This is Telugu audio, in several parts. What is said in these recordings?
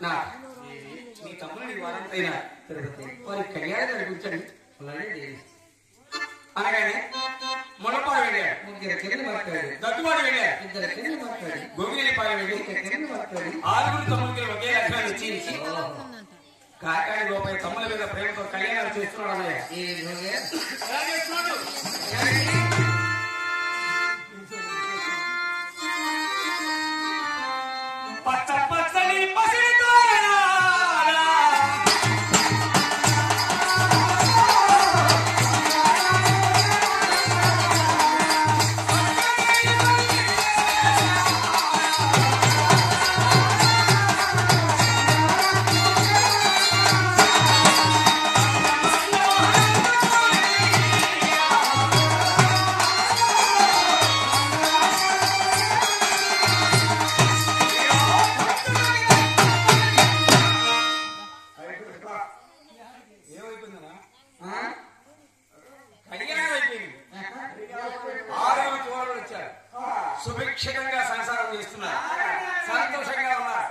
నా నీ తమ్ముని వారంతైనా వారి కళ్యాణం జరిపించండి అనగానే మునపాడు వెళ్ళాడు, ముగ్గురు కింద మాట్లాడు, దత్తుపాడు వెళ్ళాడు, ఇద్దరు కింద మాట్లాడు, గొంగిలిపాడు వెళ్ళి కింద మాట్లాడు, ఆరుగురు తమ్ముడికి ఒకే లక్షణాలు ఇచ్చి కాకాడి రూపాయి తమ్ముల మీద ప్రేమతో కళ్యాణాలు చేస్తున్నాడు అన్నయ్య. పచ్చ పచ్చని పసిరితో సుభిక్షంగా సంసారం చేస్తున్నారు, సంతోషంగా ఉన్నారు.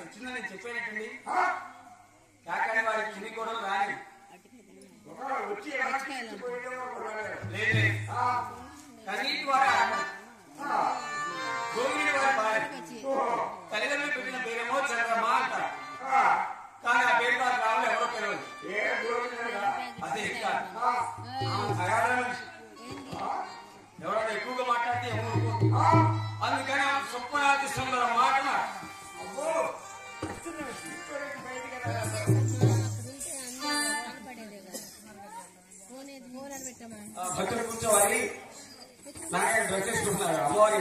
వచ్చిందని నేను చెప్పానంటండి. కాకాని వారికి కింది కూడా రాని కన్నీటి వారు గోగిడి వారి భార్య తల్లిదండ్రులు పెట్టిన పేరేమో చంద్రమ్మ అంటారు. కానీ ఆ పేరు వారు రావాలి ఎవరో తెలియదు. అదే ఎవరైనా ఎక్కువగా మాట్లాడితే అందుకని స్వప్నాది సుందర మాట భక్తులు కూర్చోవాలి. నారాయణ డ్రెస్ వేసుకుంటున్నారు, అమ్మవారి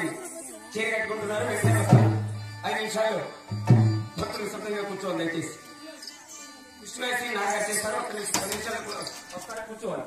చీర కట్టుకుంటున్నారు. వెంటనే 5 నిమిషాలు భక్తులు సొంతంగా కూర్చోవాలి. దయచేసి విష్ణు వేసి నారాయణ చేస్తారు. 10 నిమిషాలు వస్తారు, కూర్చోవాలి.